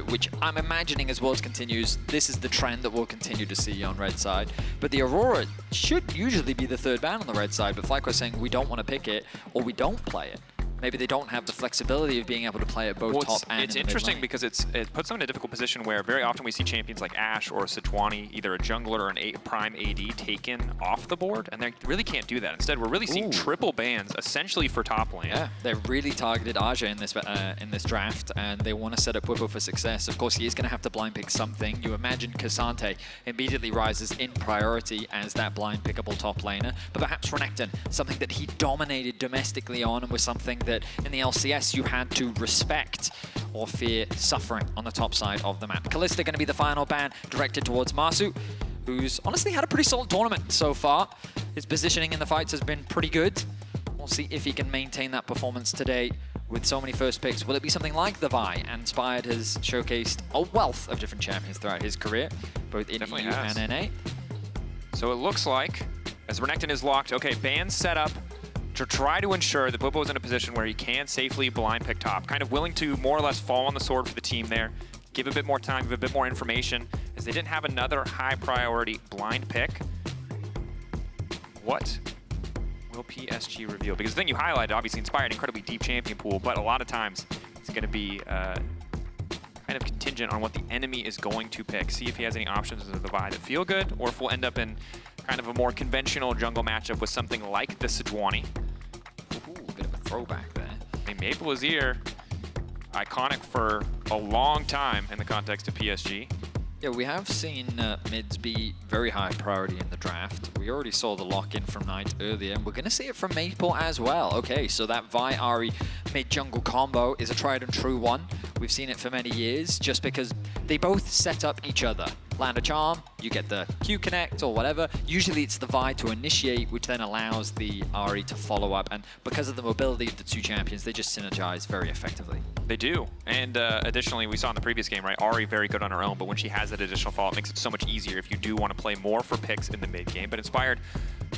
which I'm imagining as WODS continues, this is the trend that we'll continue to see on red side. But the Aurora should usually be the third ban on the red side, but FlyQuest saying we don't want to pick it, or we don't play it. Maybe they don't have the flexibility of being able to play at both top and it's in the interesting mid-lane. because it puts them in a difficult position where very often we see champions like Ashe or Sejuani, either a jungler or a prime AD, taken off the board, and they really can't do that. Instead, we're really seeing triple bans essentially for top lane. Yeah, they really targeted Azhi in this draft, and they want to set up Bwipo for success. Of course, he is going to have to blind pick something. You imagine Cassante immediately rises in priority as that blind pickable top laner, but perhaps Renekton, something that he dominated domestically on and was something that in the LCS you had to respect or fear suffering on the top side of the map. Kalista going to be the final ban directed towards Massu, who's honestly had a pretty solid tournament so far. His positioning in the fights has been pretty good. We'll see if he can maintain that performance today with so many first picks. Will it be something like the Vi? And Inspired has showcased a wealth of different champions throughout his career, both in EU and NA. So it looks like, as Renekton is locked, okay, ban set up to try to ensure that Bwipo is in a position where he can safely blind pick top. Kind of willing to more or less fall on the sword for the team there, give a bit more time, give a bit more information, as they didn't have another high priority blind pick. What will PSG reveal? Because the thing you highlighted, obviously Inspired, incredibly deep champion pool, but a lot of times it's going to be kind of contingent on what the enemy is going to pick. See if he has any options of the Vi that feel good, or if we'll end up in kind of a more conventional jungle matchup with something like the Sejuani. Ooh, bit of a throwback there. I mean, Maple Azir, iconic for a long time in the context of PSG. Yeah, we have seen mids be very high priority in the draft. We already saw the lock-in from Knight earlier, and we're going to see it from Maple as well. Okay, so that Vi Ahri mid-jungle combo is a tried and true one. We've seen it for many years, just because they both set up each other. Land a charm, you get the Q connect or whatever. Usually it's the Vi to initiate, which then allows the Ahri to follow up. And because of the mobility of the two champions, they just synergize very effectively. They do. And additionally, we saw in the previous game, right, Ahri very good on her own, but when she has that additional follow, it makes it so much easier if you do want to play more for picks in the mid game. But Inspired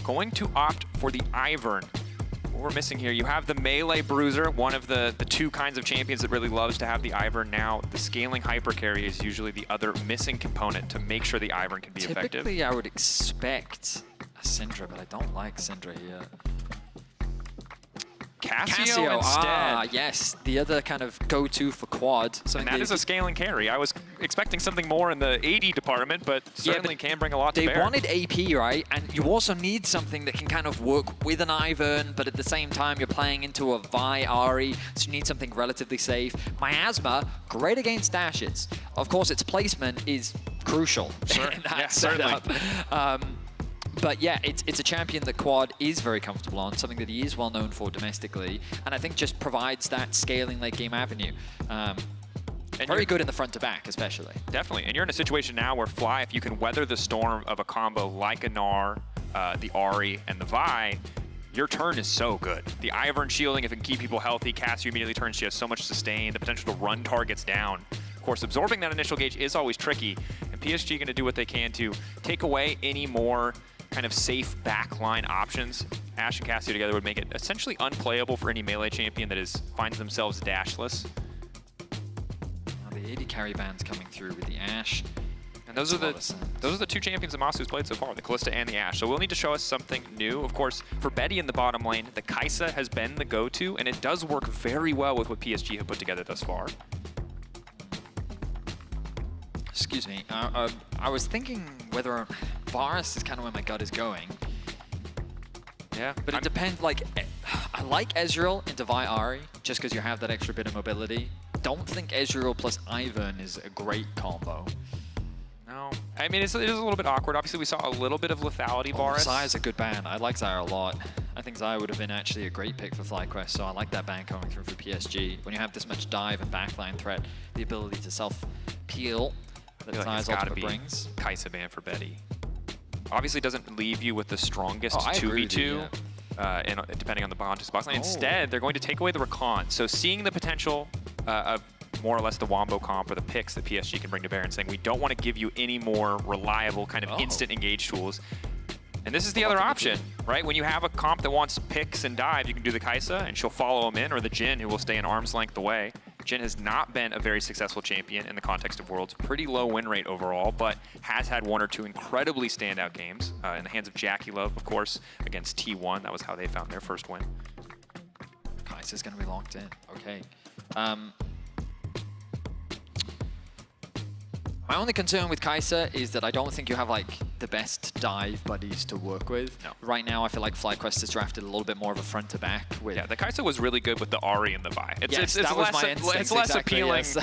going to opt for the Ivern. What we're missing here, you have the melee bruiser, one of the two kinds of champions that really loves to have the Ivern. Now, the scaling hyper carry is usually the other missing component to make sure the Ivern can be effective. Typically, I would expect a Syndra, but I don't like Syndra here. Cassio instead. Yes, the other kind of go-to for quad. And that is a scaling carry. I was expecting something more in the AD department, but certainly can bring a lot to bear. They wanted AP, right? And you also need something that can kind of work with an Ivern, but at the same time, you're playing into a Vi Ahri, so you need something relatively safe. Miasma, great against dashes. Of course, its placement is crucial in that setup. But yeah, it's a champion that Quad is very comfortable on, something that he is well known for domestically, and I think just provides that scaling late game avenue. And very good in the front to back, especially. Definitely, and you're in a situation now where Fly, if you can weather the storm of a combo like a Gnar, the Ahri, and the Vi, your turn is so good. The Ivern shielding, if it can keep people healthy, Cassio immediately turns, she has so much sustain, the potential to run targets down. Of course, absorbing that initial gauge is always tricky, and PSG going to do what they can to take away any more kind of safe backline options. Ashe and Cassio together would make it essentially unplayable for any melee champion that finds themselves dashless. The AD carry bands coming through with the Ashe. And those are the two champions that Massu's played so far, the Kalista and the Ashe. So we'll need to show us something new. Of course, for Betty in the bottom lane, the Kaisa has been the go-to, and it does work very well with what PSG have put together thus far. Excuse me. I was thinking whether Varus is kind of where my gut is going. Yeah. But it depends. Like, I like Ezreal into Vi Ahri just because you have that extra bit of mobility. Don't think Ezreal plus Ivern is a great combo. No. I mean, it is a little bit awkward. Obviously, we saw a little bit of lethality, Varus. Zaya's a good ban. I like Zaya a lot. I think Zaya would have been actually a great pick for FlyQuest, so I like that ban coming through for PSG. When you have this much dive and backline threat, the ability to self-peel that Zaya's ultimate brings. Kaisa ban for Betty. Obviously doesn't leave you with the strongest 2v2, depending on the bond to box line. Instead, they're going to take away the Recon. So seeing the potential of more or less the Wombo comp or the picks that PSG can bring to bear and saying, we don't want to give you any more reliable kind of instant engage tools. And this is the other option, right? When you have a comp that wants picks and dive, you can do the Kaisa and she'll follow him in, or the Jhin who will stay an arm's length away. Jhin has not been a very successful champion in the context of Worlds. Pretty low win rate overall, but has had one or two incredibly standout games in the hands of Jackie Love, of course, against T1. That was how they found their first win. Kaisa's going to be locked in. Okay. My only concern with Kaisa is that I don't think you have like the best dive buddies to work with. No. Right now, I feel like FlyQuest has drafted a little bit more of a front to back. With Yeah, the Kaisa was really good with the Ahri and the Vi. Yes, that was my instinct, it's less exactly, appealing yes.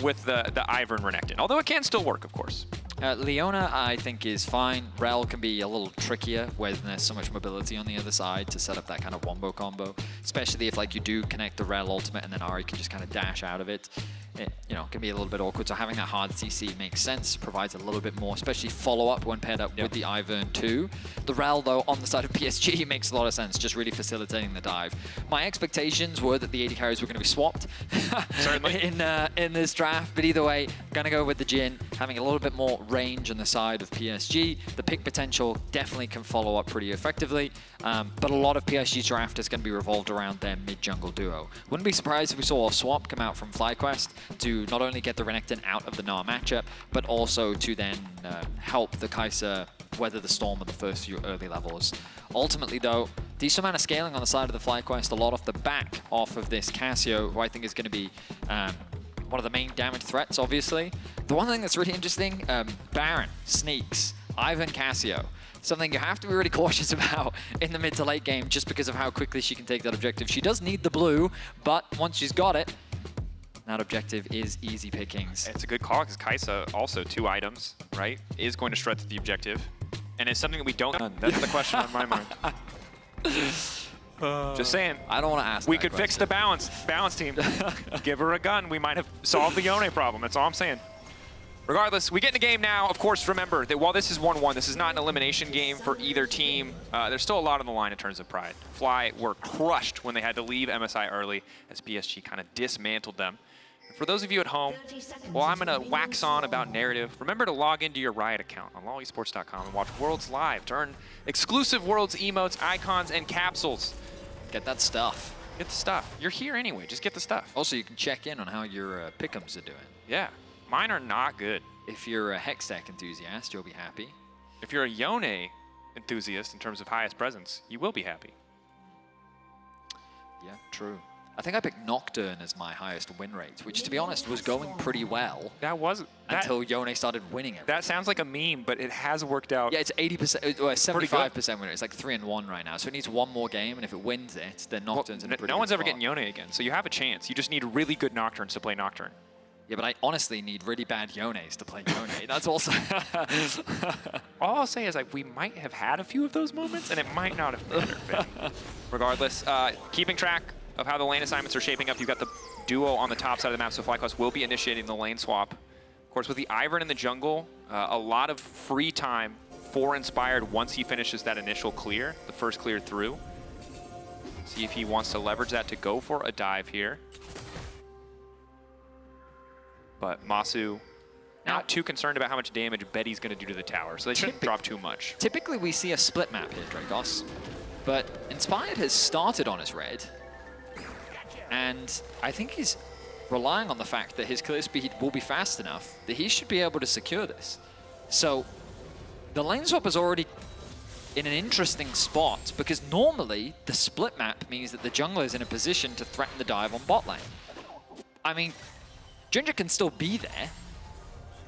with the Ivern Renekton, although it can still work, of course. Leona, I think, is fine. Rel can be a little trickier when there's so much mobility on the other side to set up that kind of wombo combo, especially if like you do connect the Rel ultimate and then Ahri can just kind of dash out of it. It, you know, can be a little bit awkward. So having that hard CC makes sense, provides a little bit more, especially follow-up when paired up with the Ivern too. The Rel, though, on the side of PSG makes a lot of sense, just really facilitating the dive. My expectations were that the AD carries were going to be swapped in this draft, but either way, going to go with the Jhin, having a little bit more range on the side of PSG. The pick potential definitely can follow up pretty effectively, but a lot of PSG's draft is going to be revolved around their mid-jungle duo. Wouldn't be surprised if we saw a swap come out from FlyQuest to not only get the Renekton out of the Gnar matchup, but also to then help the Kaisa weather the storm of the first few early levels. Ultimately, though, decent amount of scaling on the side of the FlyQuest, a lot off the back off of this Cassio, who I think is going to be one of the main damage threats, obviously. The one thing that's really interesting, Baron, Sneaks, Ivern, Cassio. Something you have to be really cautious about in the mid to late game just because of how quickly she can take that objective. She does need the blue, but once she's got it, that objective is easy pickings. It's a good call because Kaisa, also 2 items, right, is going to shred through the objective. And it's something that we don't... That's the question on my mind. Just saying. I don't want to ask We could fix the balance team. Give her a gun. We might have solved the Yone problem. That's all I'm saying. Regardless, we get in the game now. Of course, remember that while this is 1-1, this is not an elimination game for either team. There's still a lot on the line in terms of pride. Fly were crushed when they had to leave MSI early as PSG kind of dismantled them. And for those of you at home, well, I'm going to wax on about narrative. Remember to log into your Riot account on lolesports.com and watch Worlds live to earn exclusive Worlds emotes, icons, and capsules. Get that stuff. Get the stuff. You're here anyway. Just get the stuff. Also, you can check in on how your pick'ems are doing. Yeah. Mine are not good. If you're a Hextech enthusiast, you'll be happy. If you're a Yone enthusiast in terms of highest presence, you will be happy. Yeah, true. I think I picked Nocturne as my highest win rate, which, to be honest, was going pretty well. That was until Yone started winning it. That sounds like a meme, but it has worked out. Yeah, it's 80%, 75% win rate. It's like 3-1 right now, so it needs one more game, and if it wins it, then Nocturne's in a pretty No one's good ever spot. getting Yone again, so you have a chance. You just need really good Nocturnes to play Nocturne. Yeah, but I honestly need really bad Yones to play Yone. That's also... All I'll say is like we might have had a few of those moments, and it might not have mattered. Regardless, keeping track of how the lane assignments are shaping up, you've got the duo on the top side of the map, so FlyQuest will be initiating the lane swap. Of course, with the Ivern in the jungle, a lot of free time for Inspired once he finishes that initial clear, the first clear through. See if he wants to leverage that to go for a dive here. But Massu, not too concerned about how much damage Betty's going to do to the tower, so they shouldn't drop too much. Typically, we see a split map here, Drakos, but Inspired has started on his red, and I think he's relying on the fact that his clear speed will be fast enough that he should be able to secure this. So the lane swap is already in an interesting spot, because normally the split map means that the jungler is in a position to threaten the dive on bot lane. I mean, JunJia can still be there,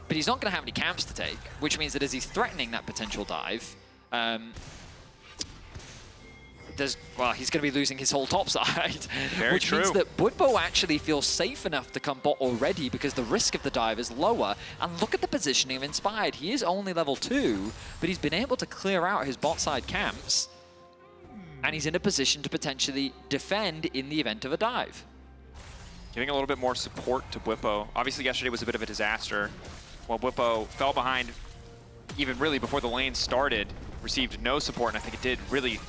but he's not going to have any camps to take, which means that as he's threatening that potential dive, he's going to be losing his whole top side. Very which true. means that Bwipo actually feels safe enough to come bot already because the risk of the dive is lower. And look at the positioning of Inspired. He is only level 2, but he's been able to clear out his bot side camps, and he's in a position to potentially defend in the event of a dive. Giving a little bit more support to Bwipo. Obviously, yesterday was a bit of a disaster. While Bwipo fell behind even really before the lane started, received no support, and I think it did really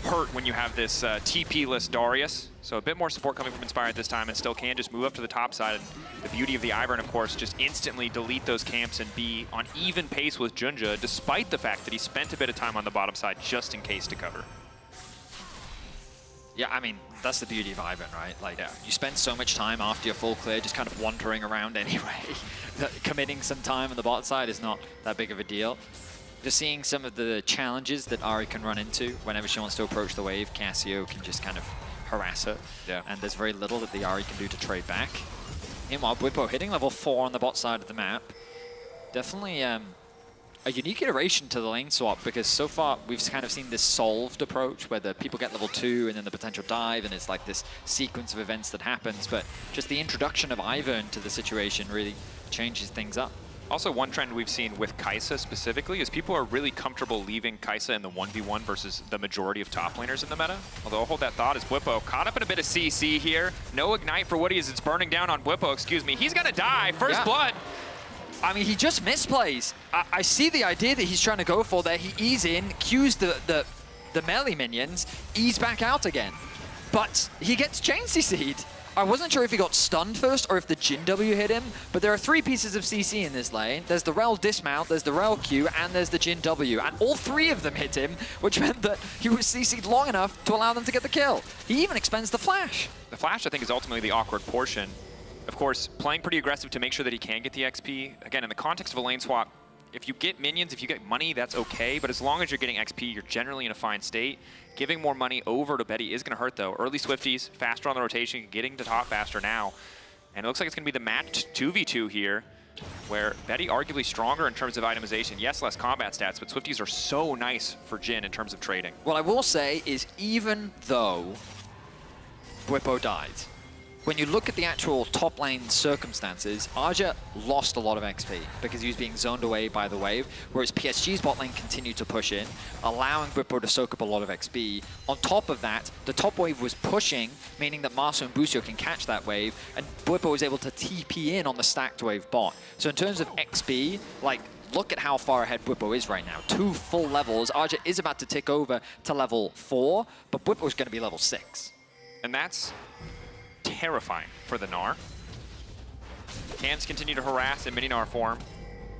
hurt when you have this TP-less Darius. So a bit more support coming from Inspired this time, and still can just move up to the top side. And the beauty of the Ivern, of course, just instantly delete those camps and be on even pace with JunJia, despite the fact that he spent a bit of time on the bottom side just in case to cover. Yeah, I mean, that's the beauty of Ivern, right? Like, you spend so much time after your full clear just kind of wandering around anyway, that committing some time on the bot side is not that big of a deal. Just seeing some of the challenges that Ahri can run into whenever she wants to approach the wave, Cassio can just kind of harass her. Yeah. And there's very little that the Ahri can do to trade back. Meanwhile, Bwipo hitting level 4 on the bot side of the map. Definitely a unique iteration to the lane swap, because so far we've kind of seen this solved approach where the people get level 2 and then the potential dive, and it's like this sequence of events that happens. But just the introduction of Ivern to the situation really changes things up. Also, one trend we've seen with Kaisa specifically is people are really comfortable leaving Kaisa in the 1v1 versus the majority of top laners in the meta. Although I'll hold that thought as Bwipo caught up in a bit of CC here. No ignite for Woody as it's burning down on Bwipo, excuse me. He's gonna die, first blood. I mean, he just misplays. I see the idea that he's trying to go for there. He ease in, Qs the melee minions, ease back out again. But he gets chain CC'd. I wasn't sure if he got stunned first or if the Jhin W hit him, but there are 3 pieces of CC in this lane. There's the Rel dismount, there's the Rel Q, and there's the Jhin W. And all 3 of them hit him, which meant that he was CC'd long enough to allow them to get the kill. He even expends the flash. The flash, I think, is ultimately the awkward portion. Of course, playing pretty aggressive to make sure that he can get the XP. Again, in the context of a lane swap, if you get minions, if you get money, that's okay. But as long as you're getting XP, you're generally in a fine state. Giving more money over to Betty is going to hurt, though. Early Swifties, faster on the rotation, getting to top faster now. And it looks like it's going to be the matched 2v2 here, where Betty arguably stronger in terms of itemization. Yes, less combat stats, but Swifties are so nice for Jhin in terms of trading. What I will say is, even though Bwipo died, when you look at the actual top lane circumstances, Azhi lost a lot of XP because he was being zoned away by the wave, whereas PSG's bot lane continued to push in, allowing Bwipo to soak up a lot of XP. On top of that, the top wave was pushing, meaning that Massu and Busio can catch that wave, and Bwipo was able to TP in on the stacked wave bot. So in terms of XP, like, look at how far ahead Bwipo is right now. 2 full levels. Azhi is about to tick over to level 4, but Bwipo is going to be level 6. And that's terrifying for the Gnar. Cans continue to harass in mini Gnar form.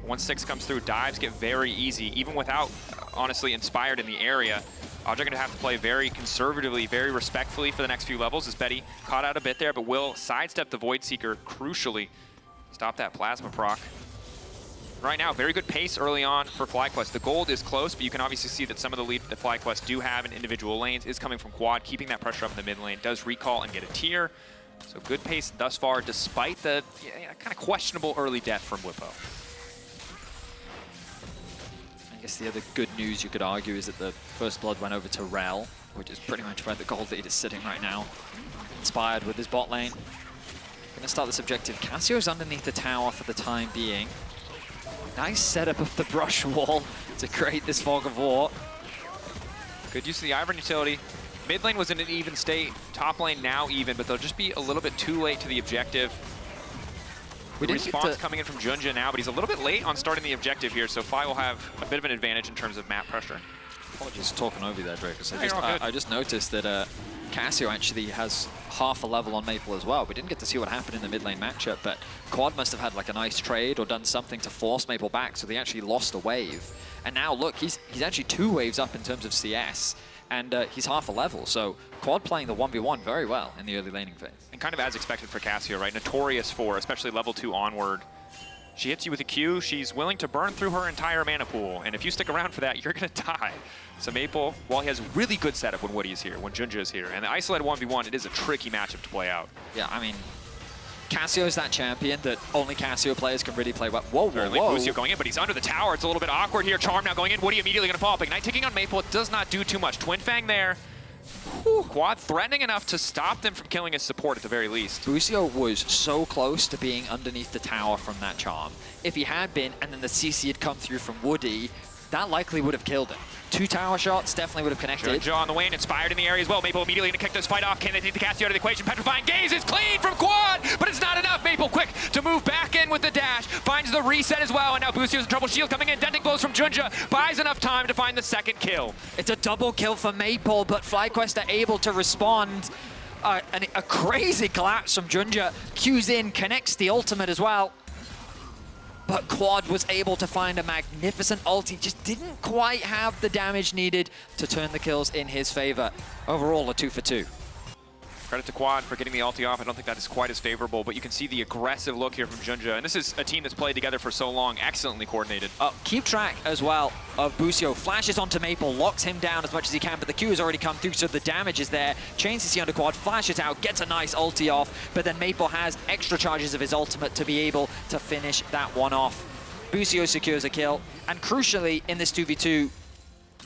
Once 6 comes through, dives get very easy, even without, honestly, inspired in the area. Azhi going to have to play very conservatively, very respectfully for the next few levels, as Betty caught out a bit there, but will sidestep the Void Seeker crucially. Stop that plasma proc. Right now, very good pace early on for FlyQuest. The gold is close, but you can obviously see that some of the lead that FlyQuest do have in individual lanes is coming from Quad, keeping that pressure up in the mid lane. Does recall and get a tier. So good pace thus far, despite the kind of questionable early death from Bwipo. I guess the other good news you could argue is that the first blood went over to Rel, which is pretty much where the gold lead is sitting right now. Inspired with his bot lane. Gonna start this objective. Cassio's underneath the tower for the time being. Nice setup of the brush wall to create this fog of war. Good use of the Ivern utility. Mid lane was in an even state. Top lane now even, but they'll just be a little bit too late to the objective. Response coming in from JunJia now, but he's a little bit late on starting the objective here, so Fly will have a bit of an advantage in terms of map pressure. Apologies talking over you there, Drakos. I just noticed that Cassio actually has half a level on Maple as well. We didn't get to see what happened in the mid lane matchup, but Quad must have had like a nice trade or done something to force Maple back, so they actually lost a wave. And now look, he's actually 2 waves up in terms of CS, and he's half a level. So Quad playing the 1v1 very well in the early laning phase. And kind of as expected for Cassio, right? Notorious for, especially level 2 onward. She hits you with a Q, she's willing to burn through her entire mana pool, and if you stick around for that, you're gonna die. So Maple, while he has really good setup when Woody is here, when JunJia is here, and the isolated 1v1, it is a tricky matchup to play out. Yeah, I mean, Cassio is that champion that only Cassio players can really play well. Whoa, whoa, whoa. Busio going in, but he's under the tower. It's a little bit awkward here. Charm now going in. Woody immediately going to fall up. Ignite taking on Maple. It does not do too much. Twin Fang there. Whew. Quad threatening enough to stop them from killing his support at the very least. Busio was so close to being underneath the tower from that charm. If he had been, and then the CC had come through from Woody, that likely would have killed him. 2 tower shots definitely would have connected. JunJia on the way and inspired in the area as well. Maple immediately going to kick this fight off. Can they take the Cassio out of the equation? Petrifying Gaze is clean from Quad, but it's not enough. Maple quick to move back in with the dash. Finds the reset as well, and now Busio's in trouble. Shield coming in. Denting blows from JunJia. Buys enough time to find the second kill. It's a double kill for Maple, but FlyQuest are able to respond. A crazy collapse from JunJia. Q's in, connects the ultimate as well. But Quad was able to find a magnificent ulti, just didn't quite have the damage needed to turn the kills in his favor. Overall, a 2 for 2. Credit to Quad for getting the ulti off. I don't think that is quite as favorable, but you can see the aggressive look here from JunJia. And this is a team that's played together for so long, excellently coordinated. Keep track as well of Busio. Flashes onto Maple, locks him down as much as he can, but the Q has already come through, so the damage is there. Chains CC onto Quad, flashes out, gets a nice ulti off, but then Maple has extra charges of his ultimate to be able to finish that one off. Busio secures a kill, and crucially in this 2v2,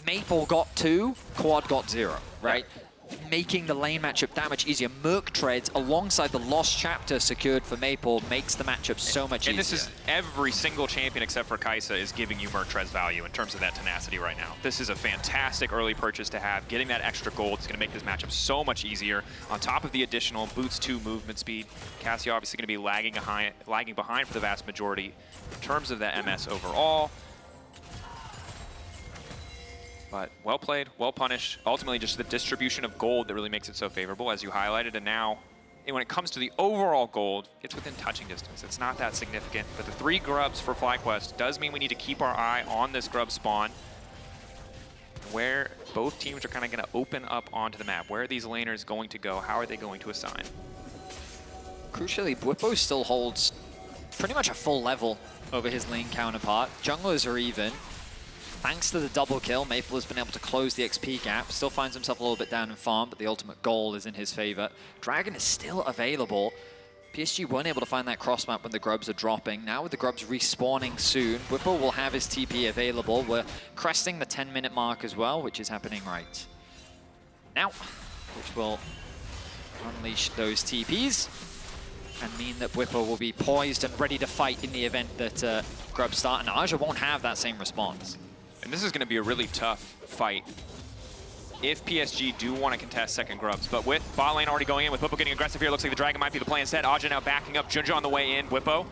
Maple got 2, Quad got 0, right? Yeah. Making the lane matchup that much easier. Merc Treads alongside the Lost Chapter secured for Maple makes the matchup so much easier. And this is every single champion except for Kaisa is giving you Merc Treads value in terms of that tenacity right now. This is a fantastic early purchase to have. Getting that extra gold is going to make this matchup so much easier. On top of the additional boots 2 movement speed, Cassie obviously going to be lagging behind for the vast majority in terms of that MS overall. But well played, well punished. Ultimately, just the distribution of gold that really makes it so favorable, as you highlighted. And now, when it comes to the overall gold, it's within touching distance. It's not that significant. But the 3 grubs for FlyQuest does mean we need to keep our eye on this grub spawn, where both teams are kind of going to open up onto the map. Where are these laners going to go? How are they going to assign? Crucially, Bwipo still holds pretty much a full level over his lane counterpart. Junglers are even. Thanks to the double kill, Maple has been able to close the XP gap. Still finds himself a little bit down in farm, but the ultimate goal is in his favor. Dragon is still available. PSG weren't able to find that cross map when the grubs are dropping. Now with the grubs respawning soon, Bwipo will have his TP available. We're cresting the 10-minute mark as well, which is happening right now, which will unleash those TPs and mean that Bwipo will be poised and ready to fight in the event that grubs start, and Azhi won't have that same response. And this is going to be a really tough fight if PSG do want to contest second grubs. But with bot lane already going in, with Bwipo getting aggressive here, looks like the Dragon might be the play instead. Azhi now backing up, JunJia on the way in. Bwipo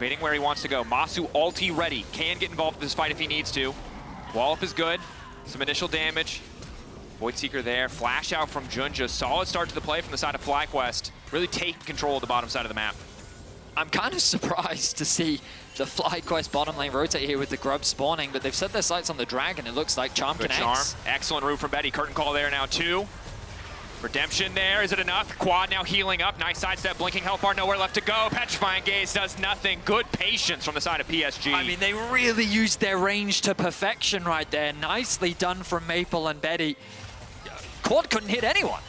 waiting where he wants to go. Massu ulti ready, can get involved in this fight if he needs to. Wall up is good, some initial damage. Void Seeker there, flash out from JunJia. Solid start to the play from the side of FlyQuest. Really taking control of the bottom side of the map. I'm kind of surprised to see the FlyQuest bottom lane rotate here with the grub spawning, but they've set their sights on the Dragon. It looks like Charm Good connects. Charm. Excellent route from Betty. Curtain call there now too. Redemption there. Is it enough? Quad now healing up. Nice sidestep. Blinking health bar. Nowhere left to go. Petrifying Gaze does nothing. Good patience from the side of PSG. I mean, they really used their range to perfection right there. Nicely done from Maple and Betty. Quad couldn't hit anyone.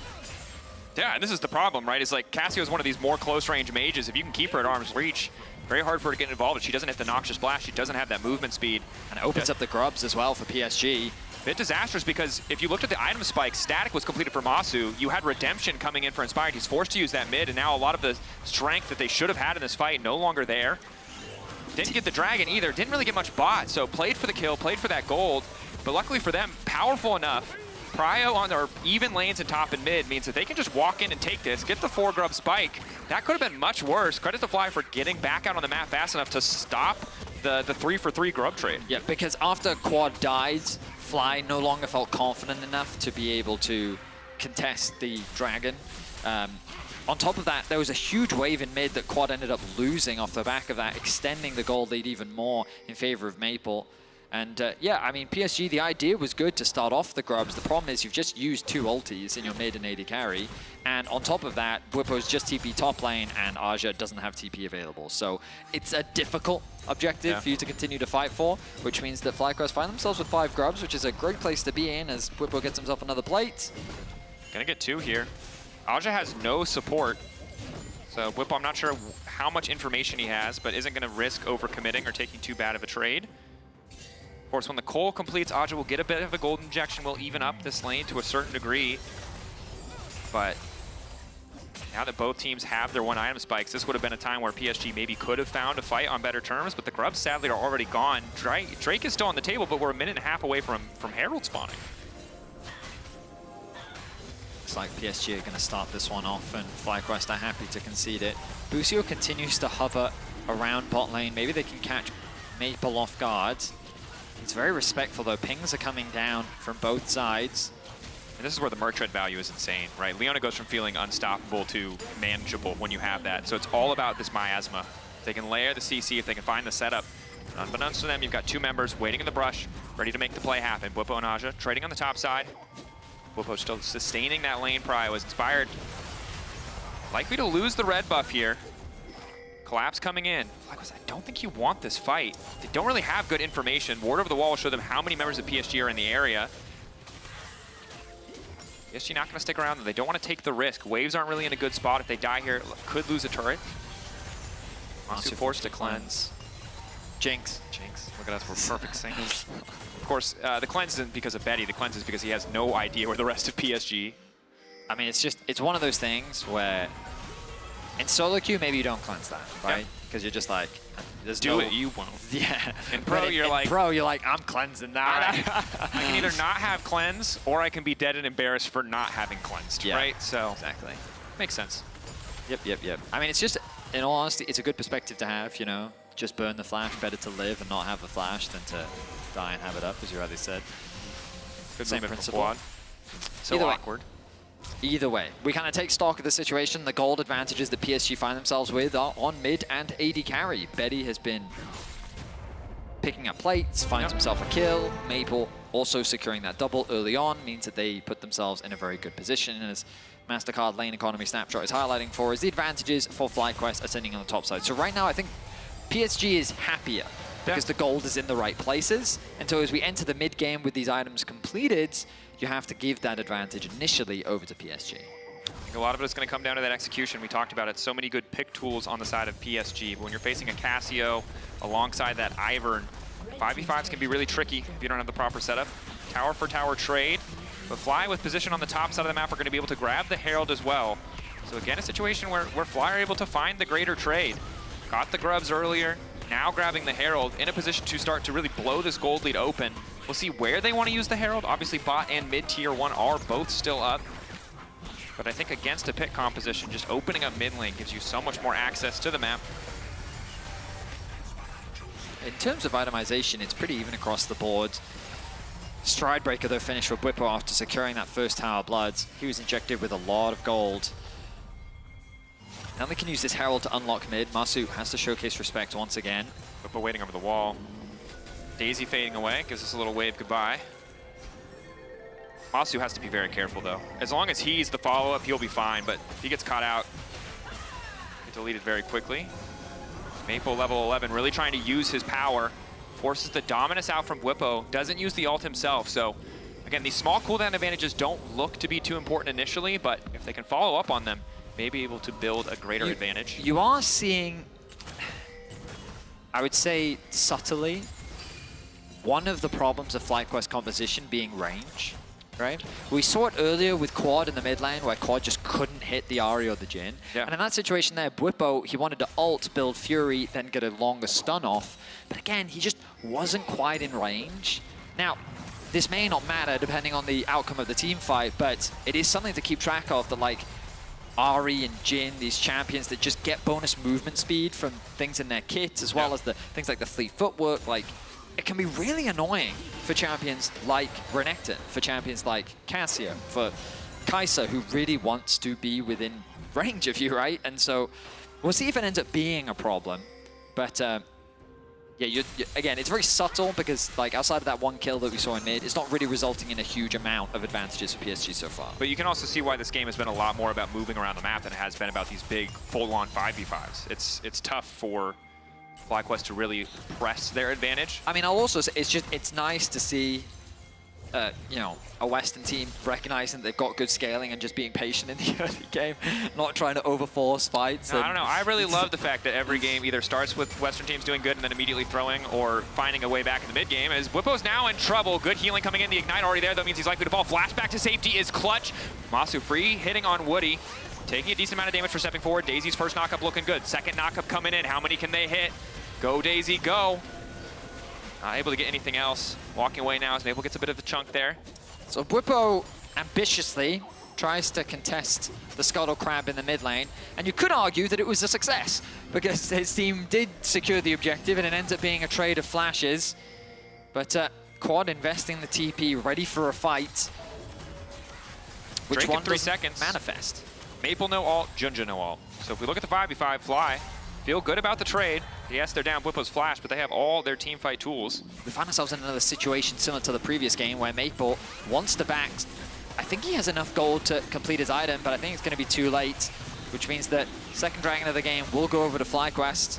Yeah, this is the problem, right? It's like Cassio is one of these more close-range mages. If you can keep her at arm's reach, very hard for her to get involved. If she doesn't hit the Noxious Blast, she doesn't have that movement speed. And it opens up the grubs as well for PSG. Bit disastrous because if you looked at the item spike, Static was completed for Massu. You had Redemption coming in for Inspired. He's forced to use that mid, and now a lot of the strength that they should have had in this fight no longer there. Didn't get the Dragon either. Didn't really get much bot, so played for the kill, played for that gold. But luckily for them, powerful enough. Prio on their even lanes in top and mid means that they can just walk in and take this, get the 4-grub spike. That could have been much worse. Credit to Fly for getting back out on the map fast enough to stop the 3-for-3 grub trade. Yeah, because after Quad died, Fly no longer felt confident enough to be able to contest the Dragon. On top of that, there was a huge wave in mid that Quad ended up losing off the back of that, extending the gold lead even more in favor of Maple. And yeah, I mean, PSG, the idea was good to start off the grubs. The problem is you've just used 2 ultis in your mid and AD carry. And on top of that, Bwipo's just TP top lane and Azhi doesn't have TP available. So it's a difficult objective for you to continue to fight for, which means that FlyQuest find themselves with 5 grubs, which is a great place to be in as Bwipo gets himself another plate. Gonna get 2 here. Azhi has no support. So Bwipo, I'm not sure how much information he has, but isn't gonna risk overcommitting or taking too bad of a trade. Of course, when the Cole completes, Azhi will get a bit of a gold injection, will even up this lane to a certain degree. But now that both teams have their 1 item spikes, this would have been a time where PSG maybe could have found a fight on better terms, but the grubs sadly are already gone. Drake is still on the table, but we're a minute and a half away from Herald spawning. Looks like PSG are going to start this one off, and FlyQuest are happy to concede it. Busio continues to hover around bot lane. Maybe they can catch Maple off guard. He's very respectful though. Pings are coming down from both sides. And this is where the Merc Tread value is insane, right? Leona goes from feeling unstoppable to manageable when you have that. So it's all about this miasma. If they can layer the CC, if they can find the setup. Unbeknownst to them, you've got 2 members waiting in the brush, ready to make the play happen. Bwipo and Azhi trading on the top side. Bwipo still sustaining that lane prio as Inspired Likely to lose the red buff here. Collapse coming in. FlyQuest, I don't think you want this fight. They don't really have good information. Ward over the wall will show them how many members of PSG are in the area. PSG not going to stick around. They don't want to take the risk. Waves aren't really in a good spot. If they die here, could lose a turret. Massu forced to cleanse. Jinx. Look at us, we're perfect singles. Of course, the cleanse isn't because of Betty. The cleanse is because he has no idea where the rest of PSG. I mean, it's one of those things where in solo queue, maybe you don't cleanse that, right? Because you're just like, there's Do no... it, you won't. Yeah. In pro, you're like, I'm cleansing that. I can either not have cleanse, or I can be dead and embarrassed for not having cleansed, right? So, exactly. Makes sense. Yep. I mean, it's just, in all honesty, it's a good perspective to have, you know? Just burn the flash, better to live and not have the flash than to die and have it up, as you already said. Good Same principle. Quad. So Either awkward. Either way, we kind of take stock of the situation. The gold advantages that PSG find themselves with are on mid and AD carry. Betty has been picking up plates, finds himself a kill. Maple also securing that double early on means that they put themselves in a very good position. And as MasterCard Lane Economy Snapshot is highlighting for us, the advantages for FlyQuest are sitting on the top side. So right now, I think PSG is happier because the gold is in the right places. And so as we enter the mid game with these items completed, you have to give that advantage initially over to PSG. I think a lot of it is going to come down to that execution. We talked about it. So many good pick tools on the side of PSG. But when you're facing a Cassio alongside that Ivern, 5v5s can be really tricky if you don't have the proper setup. Tower for tower trade. But Fly with position on the top side of the map are going to be able to grab the Herald as well. So again, a situation where Fly are able to find the greater trade. Got the grubs earlier, now grabbing the Herald, in a position to start to really blow this gold lead open. We'll see where they want to use the Herald. Obviously, bot and mid tier 1 are both still up. But I think against a pick composition, just opening up mid lane gives you so much more access to the map. In terms of itemization, it's pretty even across the board. Stridebreaker, though, finished for Bwipo after securing that first Tower Bloods. He was injected with a lot of gold. Now they can use this Herald to unlock mid. Massu has to showcase respect once again. Bwipo waiting over the wall. Daisy fading away, gives us a little wave goodbye. Massu has to be very careful, though. As long as he's the follow-up, he'll be fine, but if he gets caught out, get deleted very quickly. Maple level 11, really trying to use his power. Forces the Dominus out from Bwipo, doesn't use the ult himself, so again, these small cooldown advantages don't look to be too important initially, but if they can follow up on them, may be able to build a greater advantage. You are seeing, I would say subtly, one of the problems of FlyQuest composition being range, right? We saw it earlier with Quad in the mid lane where Quad just couldn't hit the Ahri or the Jhin. Yeah. And in that situation there, Bwipo, he wanted to ult, build Fury, then get a longer stun off. But again, he just wasn't quite in range. Now, this may not matter depending on the outcome of the team fight, but it is something to keep track of that, like, Ahri and Jhin, these champions that just get bonus movement speed from things in their kits, as well as the things like the fleet footwork, like, it can be really annoying for champions like Renekton, for champions like Cassio, for Kaisa, who really wants to be within range of you, right? And so we'll see if it ends up being a problem. But yeah, again, it's very subtle because, like, outside of that one kill that we saw in mid, it's not really resulting in a huge amount of advantages for PSG so far. But you can also see why this game has been a lot more about moving around the map than it has been about these big full-on 5v5s. It's tough for FlyQuest to really press their advantage. I mean, I'll also say it's nice to see, you know, a Western team recognizing they've got good scaling and just being patient in the early game, not trying to overforce fights. No, I don't know. I really love the fact that every game either starts with Western teams doing good and then immediately throwing, or finding a way back in the mid game. As Bwipo's now in trouble. Good healing coming in. The Ignite already there. That means he's likely to fall. Flashback to safety is clutch. Massu free hitting on Woody. Taking a decent amount of damage for stepping forward. Daisy's first knockup looking good. Second knockup coming in. How many can they hit? Go, Daisy, go. Not able to get anything else. Walking away now as Maple gets a bit of a chunk there. So Bwipo ambitiously tries to contest the Scuttle Crab in the mid lane, and you could argue that it was a success because his team did secure the objective and it ends up being a trade of flashes. But Quad investing the TP, ready for a fight. Which Drake one in 3 does seconds. manifest? Maple no ult, JunJia no ult. So if we look at the 5v5, Fly feel good about the trade. Yes, they're down Bwipo's flash, but they have all their team fight tools. We find ourselves in another situation similar to the previous game where Maple wants to back. I think he has enough gold to complete his item, but I think it's going to be too late. which means that second dragon of the game will go over to FlyQuest.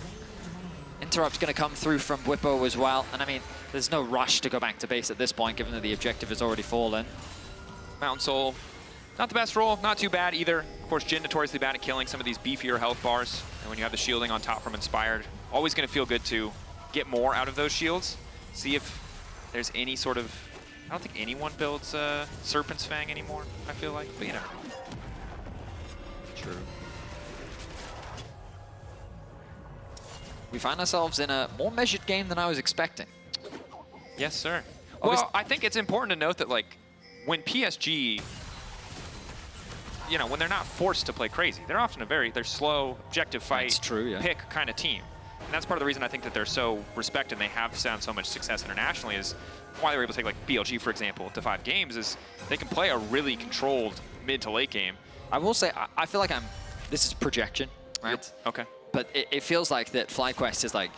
Interrupt's going to come through from Bwipo as well. And I mean, there's no rush to go back to base at this point, given that the objective has already fallen. Mountain Soul, not the best roll, not too bad either. Of course, Jhin notoriously bad at killing some of these beefier health bars. And when you have the shielding on top from Inspired, always going to feel good to get more out of those shields. See if there's any sort of... I don't think anyone builds Serpent's Fang anymore, I feel like, but you never know. True. We find ourselves in a more measured game than I was expecting. Yes, sir. Well, I think it's important to note that, like, when PSG, you know, when they're not forced to play crazy, they're often they're slow, objective fight, pick kind of team. And that's part of the reason I think that they're so respected and they have found so much success internationally, is why they were able to take, like, BLG, for example, to 5 games, is they can play a really controlled mid to late game. I will say, I feel like this is projection, right? Okay. But it feels like that FlyQuest is, like,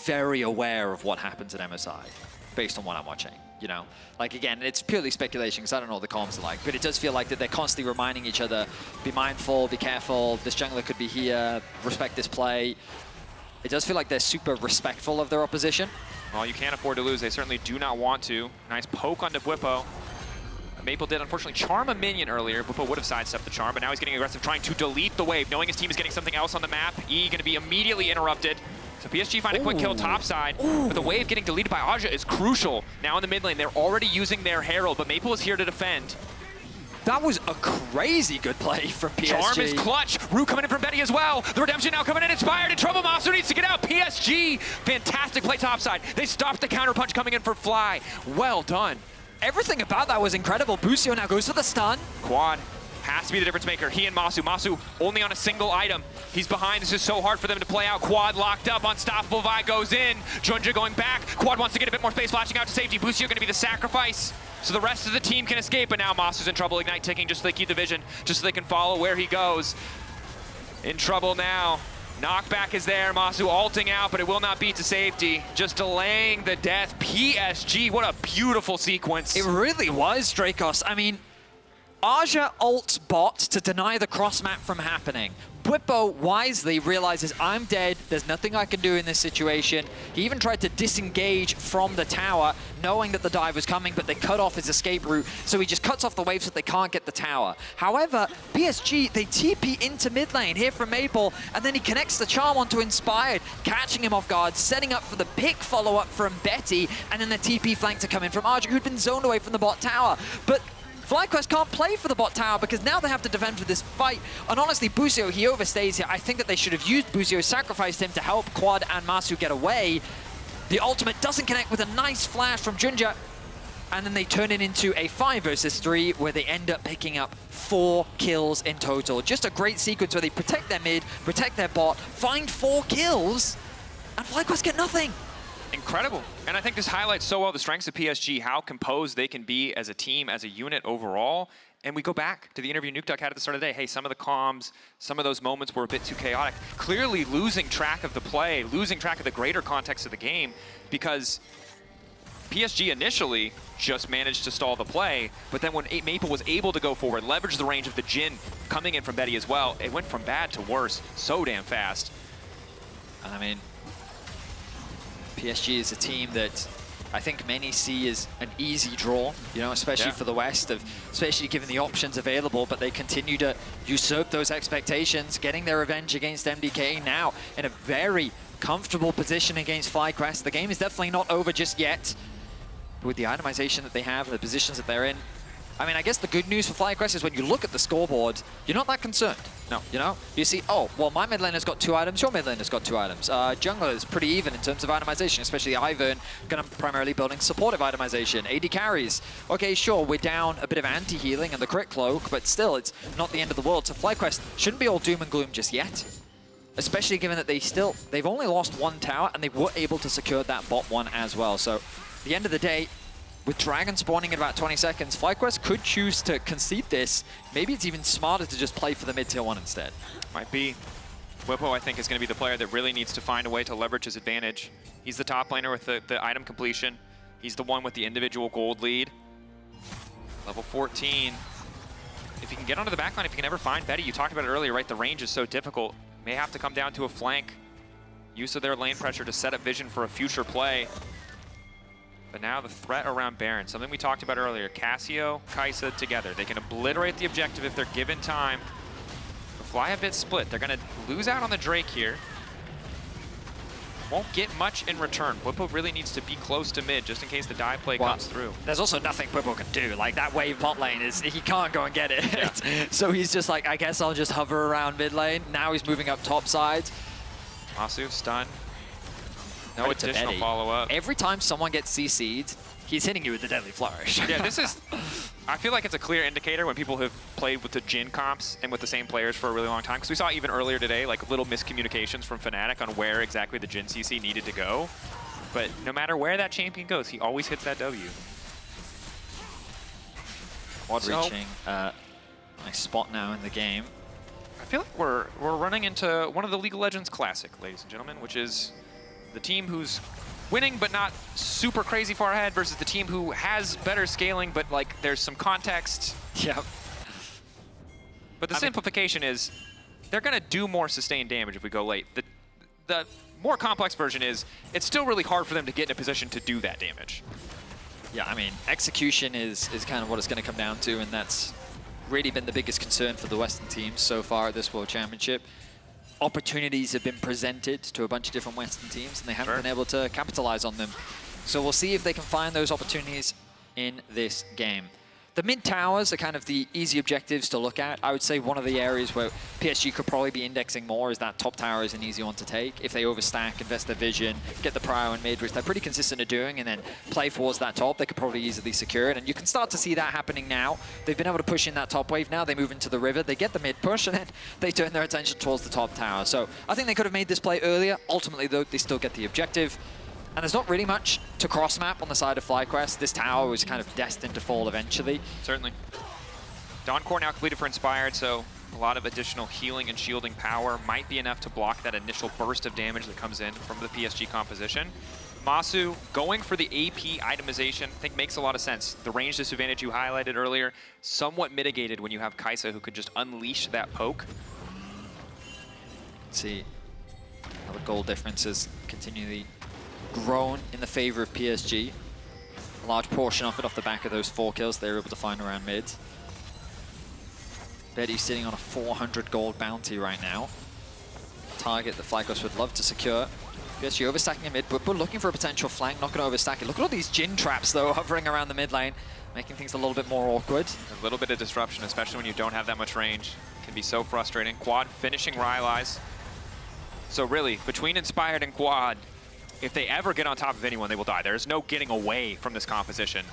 very aware of what happens at MSI, based on what I'm watching, you know? Like, again, it's purely speculation, because I don't know what the comms are like, but it does feel like that they're constantly reminding each other, be mindful, be careful, this jungler could be here, respect this play. It does feel like they're super respectful of their opposition. Well, you can't afford to lose. They certainly do not want to. Nice poke onto Bwipo. Maple did, unfortunately, charm a minion earlier. Bwipo would have sidestepped the charm, but now he's getting aggressive, trying to delete the wave, knowing his team is getting something else on the map. E going to be immediately interrupted. So PSG find a quick kill topside, but the wave getting deleted by Azhi is crucial. Now in the mid lane, they're already using their Herald, but Maple is here to defend. That was a crazy good play from PSG. Charm is clutch. Root coming in from Betty as well. The Redemption now coming in, Inspired, in trouble. Massu needs to get out. PSG, fantastic play topside. They stopped the counter punch coming in for Fly. Well done. Everything about that was incredible. Busio now goes for the stun. Quad has to be the difference maker. He and Massu. Massu only on a single item. He's behind. This is so hard for them to play out. Quad locked up. Unstoppable Vi goes in. JunJia going back. Quad wants to get a bit more space, flashing out to safety. Busio going to be the sacrifice, so the rest of the team can escape. But now Massu's in trouble. Ignite ticking just so they keep the vision, just so they can follow where he goes. In trouble now. Knockback is there, Massu ulting out, but it will not beat to safety. Just delaying the death. PSG, what a beautiful sequence. It really was, Drakos. I mean, Azhi ults bot to deny the cross map from happening. Bwipo wisely realizes, I'm dead, there's nothing I can do in this situation. He even tried to disengage from the tower, knowing that the dive was coming, but they cut off his escape route, so he just cuts off the wave so they can't get the tower. However, PSG, they TP into mid lane here from Maple, and then he connects the charm onto Inspired, catching him off guard, setting up for the pick follow-up from Betty, and then the TP flank to come in from Azhi, who'd been zoned away from the bot tower. But FlyQuest can't play for the bot tower because now they have to defend for this fight. And honestly, Busio, he overstays here. I think that they should have used Busio, sacrificed him to help Quad and Massu get away. The ultimate doesn't connect with a nice flash from JunJia. And then they turn it into a 5 versus 3 where they end up picking up 4 kills in total. Just a great sequence where they protect their mid, protect their bot, find 4 kills, and FlyQuest get nothing. Incredible. And I think this highlights so well the strengths of PSG, how composed they can be as a team, as a unit overall. And we go back to the interview Nukeduck had at the start of the day. Hey, some of the comms, some of those moments were a bit too chaotic. Clearly losing track of the play, losing track of the greater context of the game, because PSG initially just managed to stall the play, but then when Maple was able to go forward, leverage the range of the Jhin coming in from Betty as well, it went from bad to worse so damn fast. And I mean, PSG is a team that I think many see as an easy draw, you know, especially for the West, especially given the options available, but they continue to usurp those expectations, getting their revenge against MDK now in a very comfortable position against FlyQuest. The game is definitely not over just yet. But with the itemization that they have, the positions that they're in, I mean, I guess the good news for FlyQuest is when you look at the scoreboard, you're not that concerned. No, you know? You see, oh, well, my mid laner's got 2 items, your mid laner's got 2 items. Jungler is pretty even in terms of itemization, especially Ivern, gonna primarily building supportive itemization. AD carries. Okay, sure, we're down a bit of anti-healing and the crit cloak, but still, it's not the end of the world. So FlyQuest shouldn't be all doom and gloom just yet. Especially given that they've only lost 1 tower and they were able to secure that bot one as well. So, at the end of the day, with Dragon spawning in about 20 seconds, FlyQuest could choose to concede this. Maybe it's even smarter to just play for the mid-tier 1 instead. Might be. Bwipo, I think, is going to be the player that really needs to find a way to leverage his advantage. He's the top laner with the item completion. He's the one with the individual gold lead. Level 14. if you can get onto the backline, if you can ever find Betty, you talked about it earlier, right? The range is so difficult. May have to come down to a flank. Use of their lane pressure to set up vision for a future play. But now the threat around Baron, something we talked about earlier. Cassio, Kaisa together. They can obliterate the objective if they're given time. The Fly a bit split. They're going to lose out on the Drake here. Won't get much in return. Bwipo really needs to be close to mid just in case the dive play comes through. There's also nothing Bwipo can do. Like, that wave bot lane, he can't go and get it. Yeah. So he's just like, I guess I'll just hover around mid lane. Now he's moving up top side. Massu, stun. No additional follow-up. Every time someone gets CC'd, he's hitting you with the Deadly Flourish. Yeah, this is... I feel like it's a clear indicator when people have played with the Jhin comps and with the same players for a really long time. Because we saw even earlier today, like, little miscommunications from Fnatic on where exactly the Jhin CC needed to go. But no matter where that champion goes, he always hits that W. Quad reaching nice spot now in the game. I feel like we're running into one of the League of Legends classic, ladies and gentlemen, which is the team who's winning but not super crazy far ahead versus the team who has better scaling but like there's some context. Yep. But the simplification is they're going to do more sustained damage if we go late. The more complex version is it's still really hard for them to get in a position to do that damage. Yeah, I mean, execution is kind of what it's going to come down to, and that's really been the biggest concern for the Western teams so far at this World Championship. Opportunities have been presented to a bunch of different Western teams, and they haven't been able to capitalize on them. So we'll see if they can find those opportunities in this game. The mid towers are kind of the easy objectives to look at. I would say one of the areas where PSG could probably be indexing more is that top tower is an easy one to take. If they overstack, invest their vision, get the prio and mid, which they're pretty consistent at doing, and then play towards that top, they could probably easily secure it. And you can start to see that happening now. They've been able to push in that top wave now. They move into the river, they get the mid push, and then they turn their attention towards the top tower. So I think they could have made this play earlier. Ultimately, though, they still get the objective. And there's not really much to cross-map on the side of FlyQuest. This tower was kind of destined to fall eventually. Certainly. Dawn Core now completed for Inspired, so a lot of additional healing and shielding power might be enough to block that initial burst of damage that comes in from the PSG composition. Massu going for the AP itemization, I think makes a lot of sense. The range disadvantage you highlighted earlier, somewhat mitigated when you have Kaisa who could just unleash that poke. Let's see how the goal differences continually grown in the favor of PSG. A large portion of it off the back of those 4 kills they were able to find around mid. Vedius sitting on a 400 gold bounty right now. A target that FlyQuest would love to secure. PSG overstacking in mid, but looking for a potential flank, not going to overstack it. Look at all these Jhin traps though hovering around the mid lane, making things a little bit more awkward. A little bit of disruption, especially when you don't have that much range. Can be so frustrating. Quad finishing Rylai's. So really, between Inspired and Quad, if they ever get on top of anyone, they will die. There's no getting away from this composition.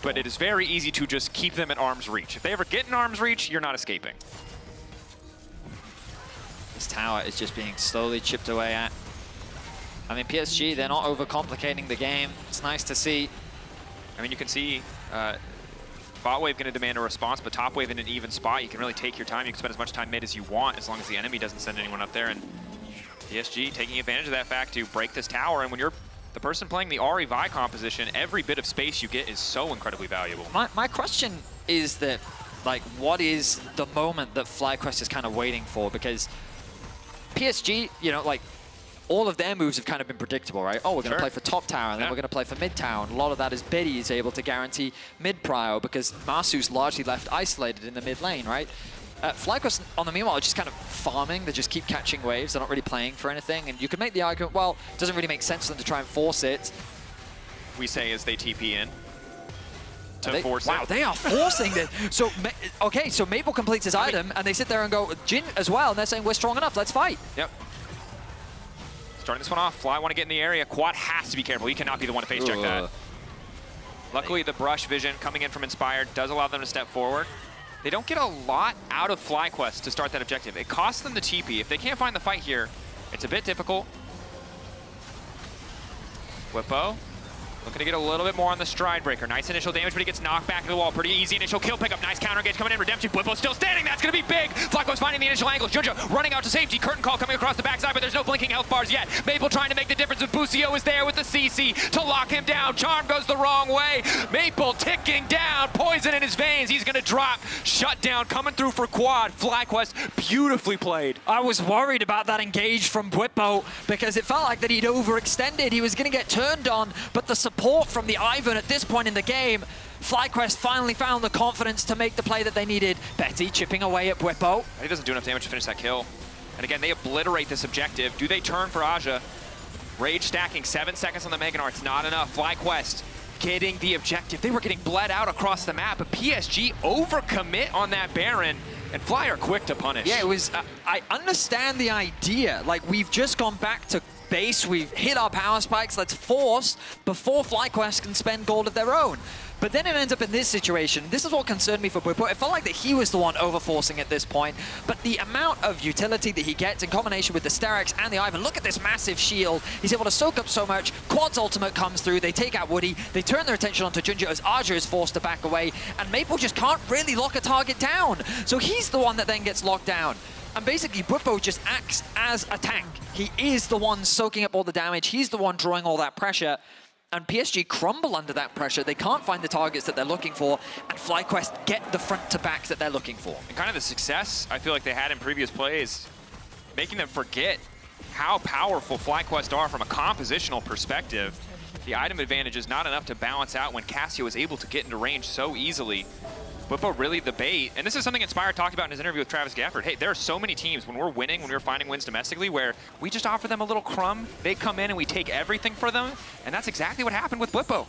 But it is very easy to just keep them at arm's reach. If they ever get in arm's reach, you're not escaping. This tower is just being slowly chipped away at. I mean, PSG, they're not overcomplicating the game. It's nice to see. I mean, you can see bot wave going to demand a response, but top wave in an even spot, you can really take your time. You can spend as much time mid as you want, as long as the enemy doesn't send anyone up there. And PSG taking advantage of that fact to break this tower, and when you're the person playing the Ahri Vi composition, every bit of space you get is so incredibly valuable. My question is that, like, what is the moment that FlyQuest is kind of waiting for? Because PSG, you know, like, all of their moves have kind of been predictable, right? Oh, we're going to play for top tower, and then we're going to play for mid tower, and a lot of that is Betty is able to guarantee mid prio because Massu's largely left isolated in the mid lane, right? FlyQuest, on the meanwhile, are just kind of farming. They just keep catching waves. They're not really playing for anything. And you could make the argument, well, it doesn't really make sense for them to try and force it. We say as they TP in to force it. Wow, they are forcing this. So, okay, so Maple completes his item, and they sit there and go, Jhin as well, and they're saying, we're strong enough, let's fight. Yep. Starting this one off, Fly want to get in the area. Quad has to be careful. He cannot be the one to face check that. Luckily, the brush vision coming in from Inspired does allow them to step forward. They don't get a lot out of FlyQuest to start that objective. It costs them the TP. If they can't find the fight here, it's a bit difficult. Bwipo Looking to get a little bit more on the stride breaker. Nice initial damage, but he gets knocked back to the wall. Pretty easy initial kill pickup. Nice counter engage coming in. Redemption. Bwipo still standing. That's going to be big. FlyQuest finding the initial angle. JunJia running out to safety. Curtain call coming across the backside, but there's no blinking health bars yet. Maple trying to make the difference, but Busio is there with the CC to lock him down. Charm goes the wrong way. Maple ticking down. Poison in his veins. He's going to drop. Shutdown coming through for quad. FlyQuest beautifully played. I was worried about that engage from Bwipo because it felt like that he'd overextended. He was going to get turned on, but the support from the Ivern at this point in the game, FlyQuest finally found the confidence to make the play that they needed. Betty chipping away at Bwipo. He doesn't do enough damage to finish that kill. And again, they obliterate this objective. Do they turn for Azhi? Rage stacking, 7 seconds on the Mega Gnar. It's not enough. FlyQuest getting the objective. They were getting bled out across the map, but PSG overcommit on that Baron. And Fly are quick to punish. Yeah, it was, I understand the idea. Like, we've just gone back to base, we've hit our power spikes, let's force before FlyQuest can spend gold of their own. But then it ends up in this situation. This is what concerned me for Bwipo. It felt like that he was the one overforcing at this point, but the amount of utility that he gets in combination with the Sterix and the Ivern, look at this massive shield. He's able to soak up so much. Quad's ultimate comes through, they take out Woody, they turn their attention onto JunJia as Azhi is forced to back away, and Maple just can't really lock a target down. So he's the one that then gets locked down. And basically, Bwipo just acts as a tank. He is the one soaking up all the damage. He's the one drawing all that pressure. And PSG crumble under that pressure. They can't find the targets that they're looking for, and FlyQuest get the front to back that they're looking for. And kind of the success I feel like they had in previous plays, making them forget how powerful FlyQuest are from a compositional perspective. The item advantage is not enough to balance out when Cassio is able to get into range so easily. Bwipo really the bait, and this is something Inspire talked about in his interview with Travis Gafford. Hey, there are so many teams when we're winning, when we're finding wins domestically, where we just offer them a little crumb, they come in and we take everything for them, and that's exactly what happened with Bwipo.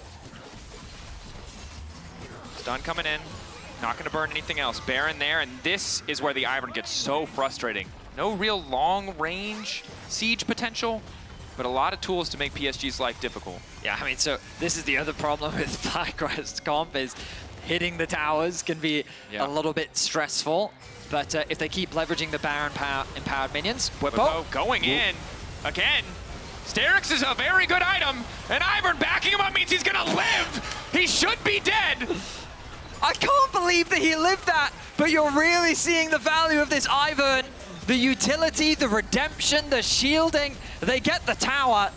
Stun coming in, not going to burn anything else. Baron there, and this is where the Ivern gets so frustrating. No real long-range siege potential, but a lot of tools to make PSG's life difficult. Yeah, I mean, so this is the other problem with FlyQuest comp is hitting the towers can be a little bit stressful, but if they keep leveraging the Baron empowered minions, Bwipo going in again. Sterix is a very good item, and Ivern backing him up means he's gonna live. He should be dead. I can't believe that he lived that, but you're really seeing the value of this Ivern. The utility, the redemption, the shielding, they get the tower.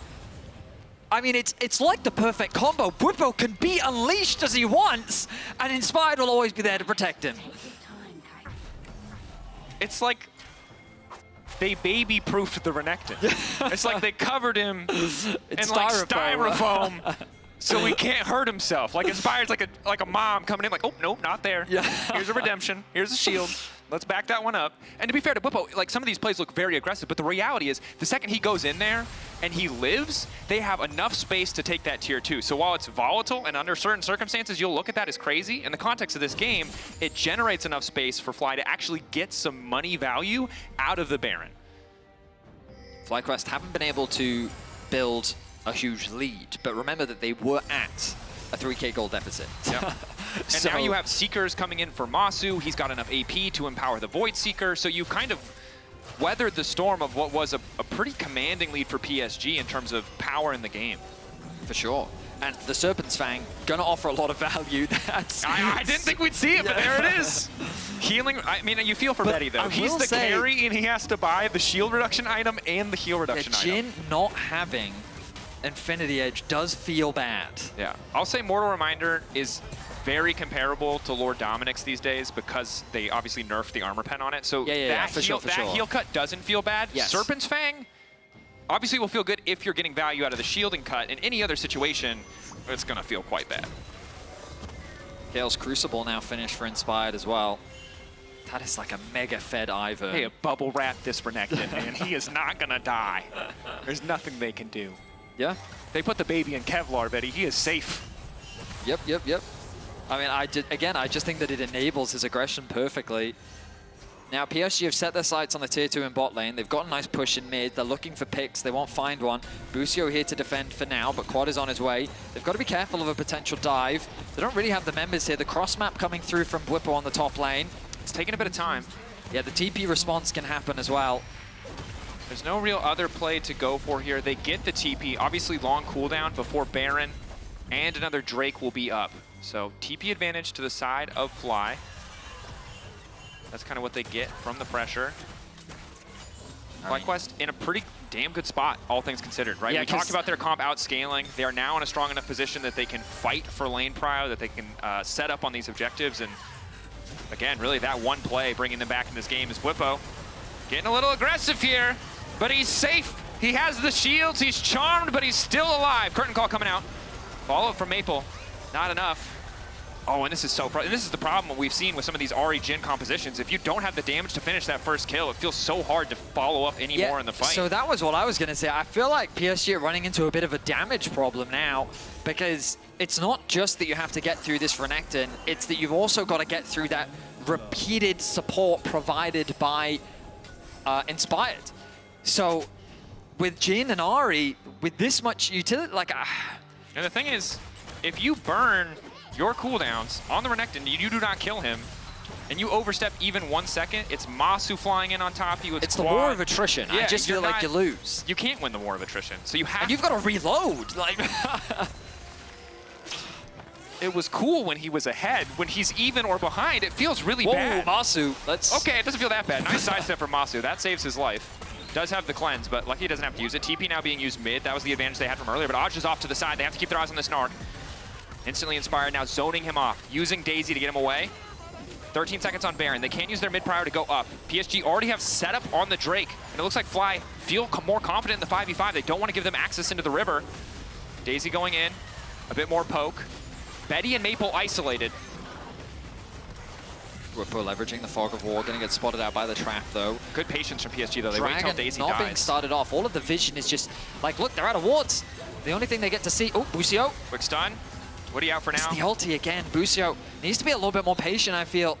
I mean, it's like the perfect combo. Bwipo can be unleashed as he wants, and Inspired will always be there to protect him. It's like they baby-proofed the Renekton. It's like they covered him in like styrofoam so he can't hurt himself. Like Inspired's like a mom coming in like, oh, nope, not there. Yeah. Here's a redemption. Here's a shield. Let's back that one up. And to be fair to Bwipo, like some of these plays look very aggressive, but the reality is the second he goes in there and he lives, they have enough space to take that tier 2. So while it's volatile and under certain circumstances, you'll look at that as crazy. In the context of this game, it generates enough space for Fly to actually get some money value out of the Baron. FlyQuest haven't been able to build a huge lead, but remember that they were at a 3K gold deficit. Yep. And so now you have Seekers coming in for Massu. He's got enough AP to empower the Void Seeker. So you kind of weathered the storm of what was a pretty commanding lead for PSG in terms of power in the game. For sure. And the Serpent's Fang gonna offer a lot of value. I didn't think we'd see it, but there it is. Healing, I mean, you feel for Betty though. He's the carry and he has to buy the shield reduction item and the heal reduction item. Jhin not having Infinity Edge does feel bad. Yeah, I'll say Mortal Reminder is very comparable to Lord Dominic's these days because they obviously nerfed the armor pen on it. So that heal cut doesn't feel bad. Yes. Serpent's Fang obviously will feel good if you're getting value out of the shielding cut. In any other situation, it's going to feel quite bad. Gale's Crucible now finished for Inspired as well. That is like a mega fed Ivern. Hey, bubble wrap this Renekton, man. He is not going to die. There's nothing they can do. Yeah. They put the baby in Kevlar, Betty. He is safe. Yep. I mean, I just think that it enables his aggression perfectly. Now, PSG have set their sights on the tier 2 in bot lane. They've got a nice push in mid. They're looking for picks. They won't find one. Busio here to defend for now, but Quad is on his way. They've got to be careful of a potential dive. They don't really have the members here. The cross map coming through from Bwipo on the top lane. It's taking a bit of time. Yeah, the TP response can happen as well. There's no real other play to go for here. They get the TP, obviously long cooldown before Baron. and another Drake will be up. So TP advantage to the side of Fly. That's kind of what they get from the pressure. FlyQuest in a pretty damn good spot, all things considered, right? Yeah, we talked about their comp outscaling. They are now in a strong enough position that they can fight for lane prio, that they can set up on these objectives. And again, really that one play bringing them back in this game is Bwipo getting a little aggressive here, but he's safe. He has the shields, he's charmed, but he's still alive. Curtain call coming out. Follow up from Maple, not enough. Oh, and this is this is the problem we've seen with some of these Ahri Jhin compositions. If you don't have the damage to finish that first kill, it feels so hard to follow up anymore in the fight. So that was what I was going to say. I feel like PSG are running into a bit of a damage problem now, because it's not just that you have to get through this Renekton, it's that you've also got to get through that repeated support provided by Inspired. So with Jhin and Ahri, with this much utility, like... And the thing is, if you burn your cooldowns on the Renekton, you do not kill him, and you overstep even 1 second, it's Massu flying in on top of you. It's the war of attrition. Yeah, I just feel like you lose. You can't win the war of attrition, so you have. And you've got to reload. Like, it was cool when he was ahead. When he's even or behind, it feels really bad. Massu. Let's. Okay, it doesn't feel that bad. Nice sidestep from Massu. That saves his life. Does have the cleanse, but lucky he doesn't have to use it. TP now being used mid. That was the advantage they had from earlier, but Azhi is off to the side. They have to keep their eyes on the Snark. Instantly Inspired now zoning him off, using Daisy to get him away. 13 seconds on Baron. They can't use their mid prior to go up. PSG already have setup on the Drake, and it looks like Fly feel more confident in the 5v5. They don't want to give them access into the river. Daisy going in, a bit more poke. Betty and Maple isolated. Bwipo leveraging the fog of war, going to get spotted out by the trap though. Good patience from PSG though. They wait until Daisy not being dies. started off. All of the vision is just like, look, they're out of wards. The only thing they get to see, oh, Busio. Quick stun. What are you out for now? It's the ulti again. Busio needs to be a little bit more patient, I feel.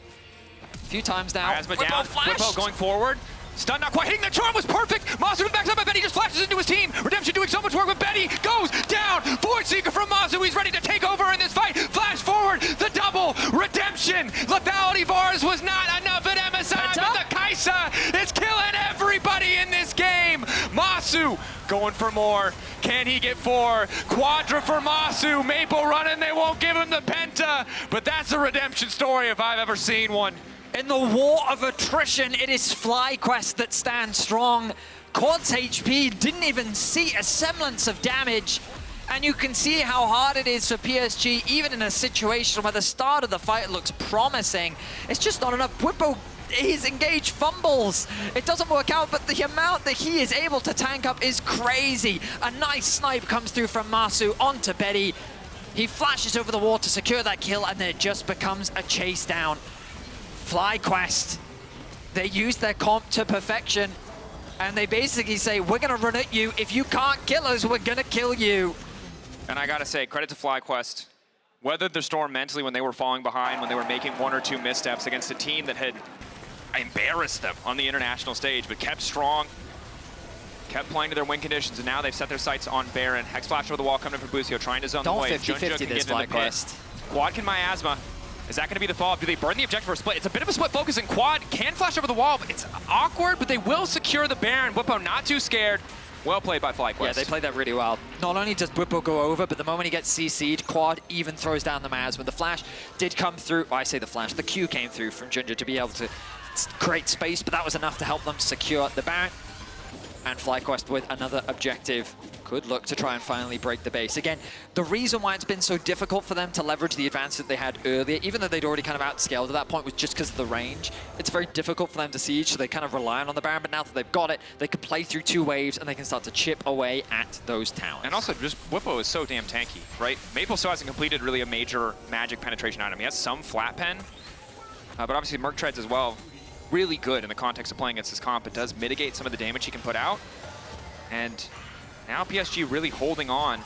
A few times now. Asma down. Bwipo going forward. Stun not quite hitting. The charm was perfect. Massu backs up, but Betty just flashes into his team. Redemption doing so much work, but Betty goes down. Void Seeker from Massu. He's ready to take over in this fight. Flash forward. The double. Redemption. Lethality bars was not enough at MSI, but the Kaisa is killing everybody in this game. Massu going for more. Can he get 4? Quadra for Massu. Maple running. They won't give him the penta, but that's a redemption story if I've ever seen one. In the war of attrition, it is FlyQuest that stands strong. Quad's HP didn't even see a semblance of damage. And you can see how hard it is for PSG, even in a situation where the start of the fight looks promising. It's just not enough. Bwipo, his engaged fumbles. It doesn't work out, but the amount that he is able to tank up is crazy. A nice snipe comes through from Massu onto Betty. He flashes over the wall to secure that kill, and then it just becomes a chase down. FlyQuest, they use their comp to perfection, and they basically say, we're gonna run at you. If you can't kill us, we're gonna kill you. And I gotta say, credit to FlyQuest. Weathered the storm mentally when they were falling behind, when they were making 1 or 2 missteps against a team that had embarrassed them on the international stage, but kept strong, kept playing to their win conditions, and now they've set their sights on Baron. Hex flash over the wall coming in from Busio, trying to zone them away. Don't 50-50 this FlyQuest. Quad can miasma. Is that going to be the follow-up? Do they burn the objective for a split? It's a bit of a split focus, and Quad can flash over the wall, but it's awkward, but they will secure the Baron. Bwipo not too scared. Well played by FlyQuest. Yeah, they played that really well. Not only does Bwipo go over, but the moment he gets CC'd, Quad even throws down the miasma. The flash did come through. Well, I say the flash. The Q came through from JunJia to be able to create space, but that was enough to help them secure the Baron. And FlyQuest with another objective could look to try and finally break the base. Again, the reason why it's been so difficult for them to leverage the advantage that they had earlier, even though they'd already kind of outscaled at that point, was just because of the range. It's very difficult for them to siege, so they kind of rely on the Baron, but now that they've got it, they can play through 2 waves and they can start to chip away at those towers. And also, just Bwipo is so damn tanky, right? Maple still hasn't completed really a major magic penetration item. He has some flat pen, but obviously Merc Treads as well. Really good in the context of playing against this comp. It does mitigate some of the damage he can put out. And now PSG really holding on.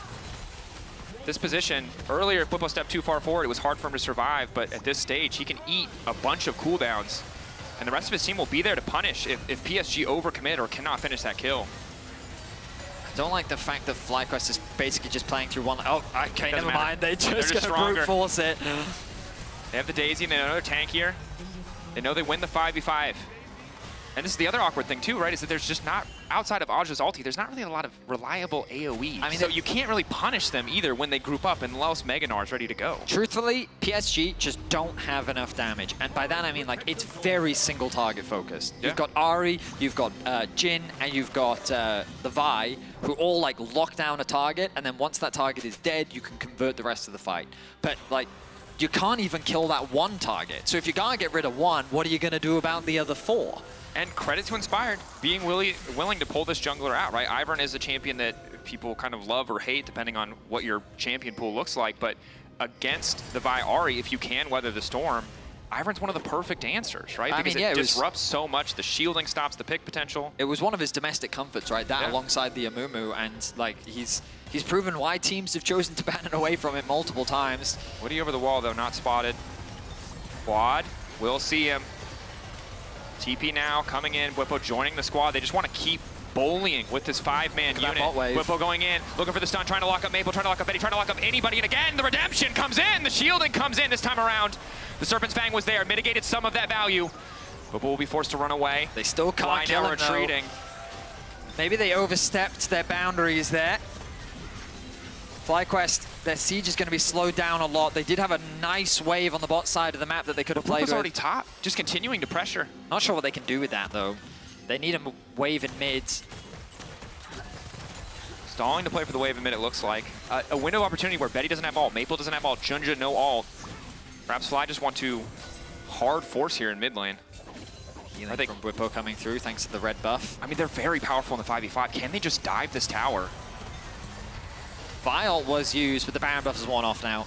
This position, earlier if Bwipo stepped too far forward, it was hard for him to survive, but at this stage, he can eat a bunch of cooldowns. And the rest of his team will be there to punish if PSG overcommit or cannot finish that kill. I don't like the fact that FlyQuest is basically just playing through one. Oh, okay, never mind. They're just going to brute force it. They have the Daisy and they know they're tankier. They know they win the 5v5. And this is the other awkward thing too, right? Is that there's just not, outside of Aj's ulti, there's not really a lot of reliable AoE. I mean, so you can't really punish them either when they group up unless Mega Gnar is ready to go. Truthfully, PSG just don't have enough damage. And by that I mean like it's very single target focused. Yeah. You've got Ahri, you've got Jhin, and you've got the Vi, who all like lock down a target, and then once that target is dead, you can convert the rest of the fight. But like, you can't even kill that one target. So if you can't get rid of one, what are you gonna do about the other 4? And credit to Inspired, being willing to pull this jungler out, right? Ivern is a champion that people kind of love or hate depending on what your champion pool looks like, but against the Vi Ahri, if you can weather the storm, Ivern's one of the perfect answers, right? Because it disrupts so much, the shielding stops the pick potential. It was one of his domestic comforts, right? That alongside the Amumu, and like he's proven why teams have chosen to ban it away from it multiple times. Woody over the wall though, not spotted. Quad, we'll see him. TP now coming in, Bwipo joining the squad. They just want to keep bullying with this 5-man unit. Bwipo going in, looking for the stun, trying to lock up Maple, trying to lock up Betty, trying to lock up anybody, and again, the redemption comes in, the shielding comes in this time around. The Serpent's Fang was there, mitigated some of that value. Bwipo will be forced to run away. They still can't kill him, retreating. Maybe they overstepped their boundaries there. FlyQuest, their siege is going to be slowed down a lot. They did have a nice wave on the bot side of the map that they could have played with. Already top, just continuing to pressure. Not sure what they can do with that, though. They need a wave in mids. Stalling to play for the wave in mid, it looks like. A window of opportunity where Betty doesn't have ult, Maple doesn't have ult, JunJia no ult. Perhaps Fly just want to hard force here in mid lane. Healing from Bwipo coming through thanks to the red buff. I mean, they're very powerful in the 5v5. Can they just dive this tower? Vial was used, but the Baron buff is worn off now.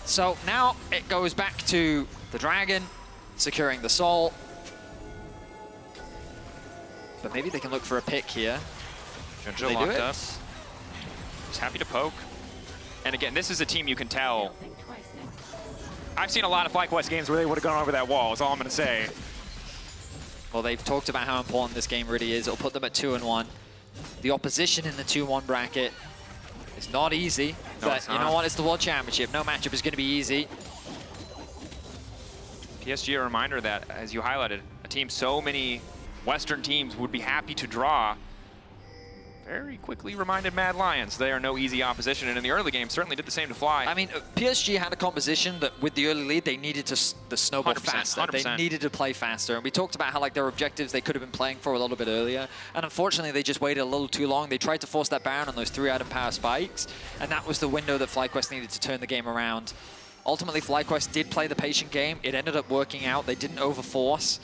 So now it goes back to the Dragon, securing the soul. But maybe they can look for a pick here. JunJia locked up. Just happy to poke. And again, this is a team you can tell. I've seen a lot of FlyQuest games where they would have gone over that wall, is all I'm going to say. Well, they've talked about how important this game really is. It'll put them at 2-1. The opposition in the 2-1 bracket is not easy, but you know what? It's the World Championship. No matchup is going to be easy. PSG, a reminder that, as you highlighted, a team so many Western teams would be happy to draw, very quickly reminded Mad Lions they are no easy opposition, and in the early game certainly did the same to Fly. I mean, PSG had a composition that with the early lead, they needed to snowball faster. 100%. They needed to play faster, and we talked about how like their objectives they could have been playing for a little bit earlier, and unfortunately they just waited a little too long. They tried to force that Baron on those 3-item power spikes, and that was the window that FlyQuest needed to turn the game around. Ultimately, FlyQuest did play the patient game. It ended up working out. They didn't overforce,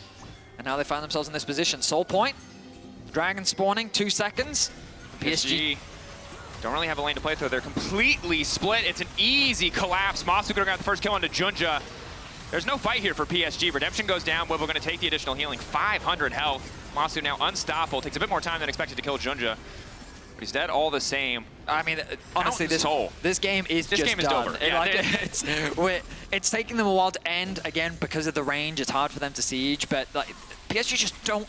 and now they find themselves in this position. Soul point, Dragon spawning, 2 seconds. PSG don't really have a lane to play through. They're completely split. It's an easy collapse. Massu could have got the first kill onto JunJia. There's no fight here for PSG. Redemption goes down. Bwipo going to take the additional healing. 500 health. Massu now unstoppable. Takes a bit more time than expected to kill JunJia. But he's dead all the same. I mean, honestly, this game is this just game is done. over. Yeah, It's taking them a while to end, again, because of the range. It's hard for them to siege, but like, PSG just don't...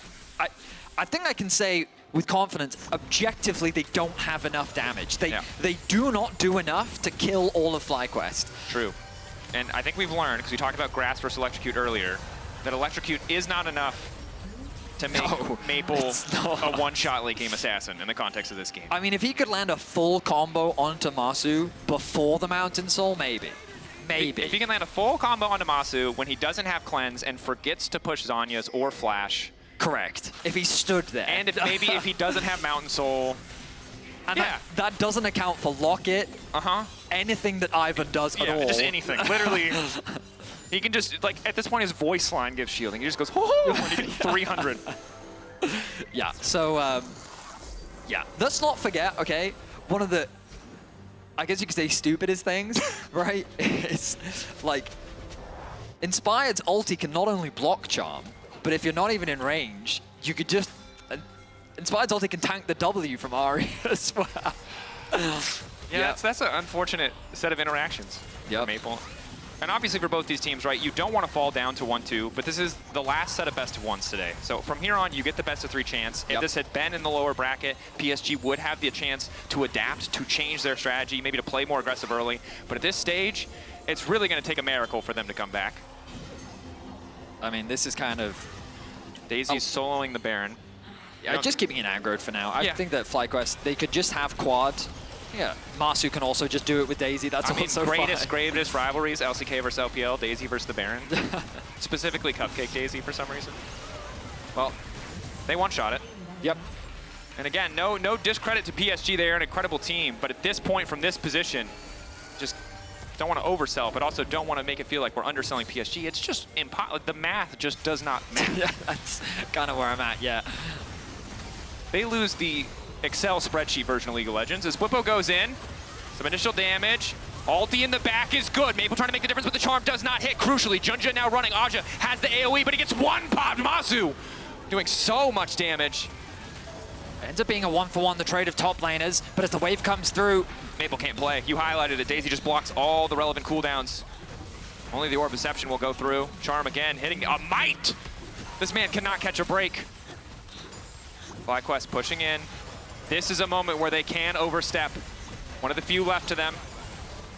I think I can say with confidence, objectively, they don't have enough damage. They do not do enough to kill all of FlyQuest. True. And I think we've learned, because we talked about Grass versus Electrocute earlier, that Electrocute is not enough to make Maple a one-shot late game assassin in the context of this game. I mean, if he could land a full combo onto Massu before the Mountain Soul, maybe. Maybe. If he can land a full combo onto Massu when he doesn't have Cleanse and forgets to push Zanya's or Flash. Correct. If he stood there. And if he doesn't have Mountain Soul. And that doesn't account for Locket. Anything that Ivern does at all. Just anything. Literally. He can just, like, at this point, his voice line gives shielding. He just goes, ho-ho, when he gets 300. Yeah, so, yeah. Let's not forget, okay, one of the, I guess you could say stupidest things, right? It's, like, Inspired's ulti can not only block charm, but if you're not even in range, you could just, Inspired's ulti can tank the W from Ahri as well. Yeah, that's an unfortunate set of interactions for Maple. And obviously for both these teams, right, you don't want to fall down to 1-2, but this is the last set of best of ones today. So from here on, you get the best of 3 chance. If this had been in the lower bracket, PSG would have the chance to adapt, to change their strategy, maybe to play more aggressive early. But at this stage, it's really going to take a miracle for them to come back. I mean, this is kind of Daisy's soloing the Baron. Yeah, just keeping it aggroed for now. I Yeah. think that FlyQuest, they could just have quad. Yeah, Massu can also just do it with Daisy. That's I mean, also greatest rivalries, LCK versus LPL, Daisy versus the Baron. Specifically Cupcake Daisy for some reason. Well, they one-shot it. Yep. And again, no discredit to PSG. They are an incredible team, but at this point from this position, just don't want to oversell, but also don't want to make it feel like we're underselling PSG. It's just impossible. The math just does not match. Yeah, that's kind of where I'm at, yeah. They lose the Excel spreadsheet version of League of Legends as Bwipo goes in. Some initial damage. Ulti in the back is good. Maple trying to make the difference, but the charm does not hit. Crucially, JunJia now running. Azhi has the AoE, but he gets one popped. Massu doing so much damage. It ends up being a 1-for-1, the trade of top laners, but as the wave comes through, Maple can't play. You highlighted it. Daisy just blocks all the relevant cooldowns. Only the Orb of Deception will go through. Charm again, hitting a might. This man cannot catch a break. FlyQuest pushing in. This is a moment where they can overstep. One of the few left to them.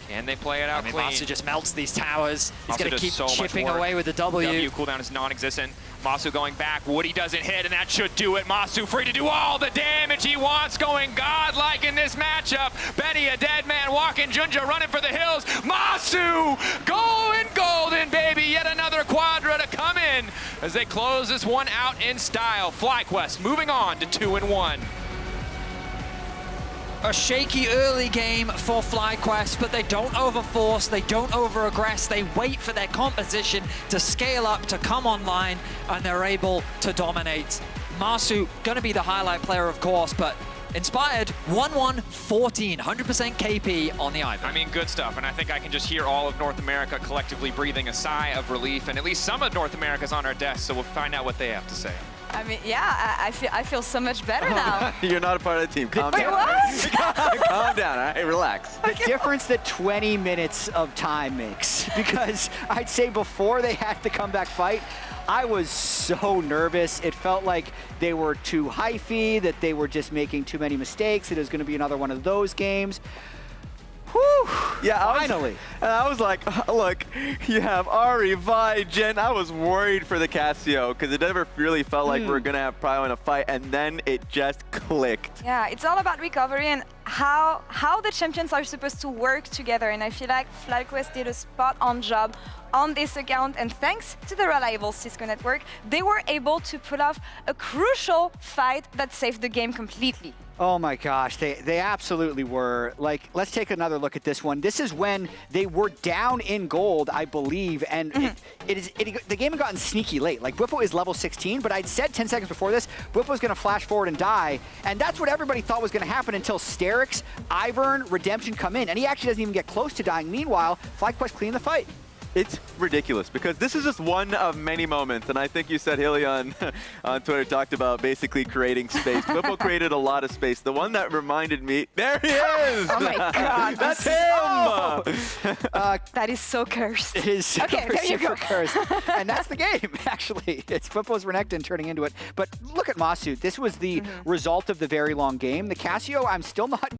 Can they play it out clean? Massu just melts these towers. He's going to keep so chipping away with the W. W cooldown is non-existent. Massu going back. Woody doesn't hit, and that should do it. Massu free to do all the damage he wants, going godlike in this matchup. Benny, a dead man walking. JunJia running for the hills. Massu going golden, baby. Yet another quadra to come in as they close this one out in style. FlyQuest moving on to 2-1. A shaky early game for FlyQuest, but they don't overforce, they don't over-aggress, they wait for their composition to scale up, to come online, and they're able to dominate. Massu, gonna be the highlight player, of course, but inspired, 1-1-14, 100% KP on the Ivern. I mean, good stuff, and I think I can just hear all of North America collectively breathing a sigh of relief, and at least some of North America's on our desk, so we'll find out what they have to say. I mean, yeah, I feel so much better now. You're not a part of the team. Calm Wait, down. what? Calm down, all right? Relax. The difference that 20 minutes of time makes. Because I'd say before they had the comeback fight, I was so nervous. It felt like they were too hyphy, that they were just making too many mistakes, that it was going to be another one of those games. Whew, Yeah, finally. I was like, look, you have Ahri, Vi, Jhin. I was worried for the Cassio because it never really felt like we were going to have Prio in a fight, and then it just clicked. Yeah, it's all about recovery and how the champions are supposed to work together. And I feel like FlyQuest did a spot-on job on this account, and thanks to the reliable Cisco network, they were able to pull off a crucial fight that saved the game completely. Oh my gosh, they absolutely were. Like, let's take another look at this one. This is when they were down in gold, I believe, and the game had gotten sneaky late. Like, Bwipo is level 16, but I'd said 10 seconds before this, Bwipo's gonna flash forward and die, and that's what everybody thought was gonna happen until Sterix, Ivern, Redemption come in, and he actually doesn't even get close to dying. Meanwhile, FlyQuest clean the fight. It's ridiculous because this is just one of many moments, and I think you said Hilly on Twitter talked about basically creating space. Bwipo created a lot of space. The one that reminded me, there he is! Oh my God. That's him! That is so cursed. It is Okay, there you go. cursed. And that's the game, actually. It's Bwipo's Renekton turning into it. But look at Massu. This was the result of the very long game. The Cassio, I'm still not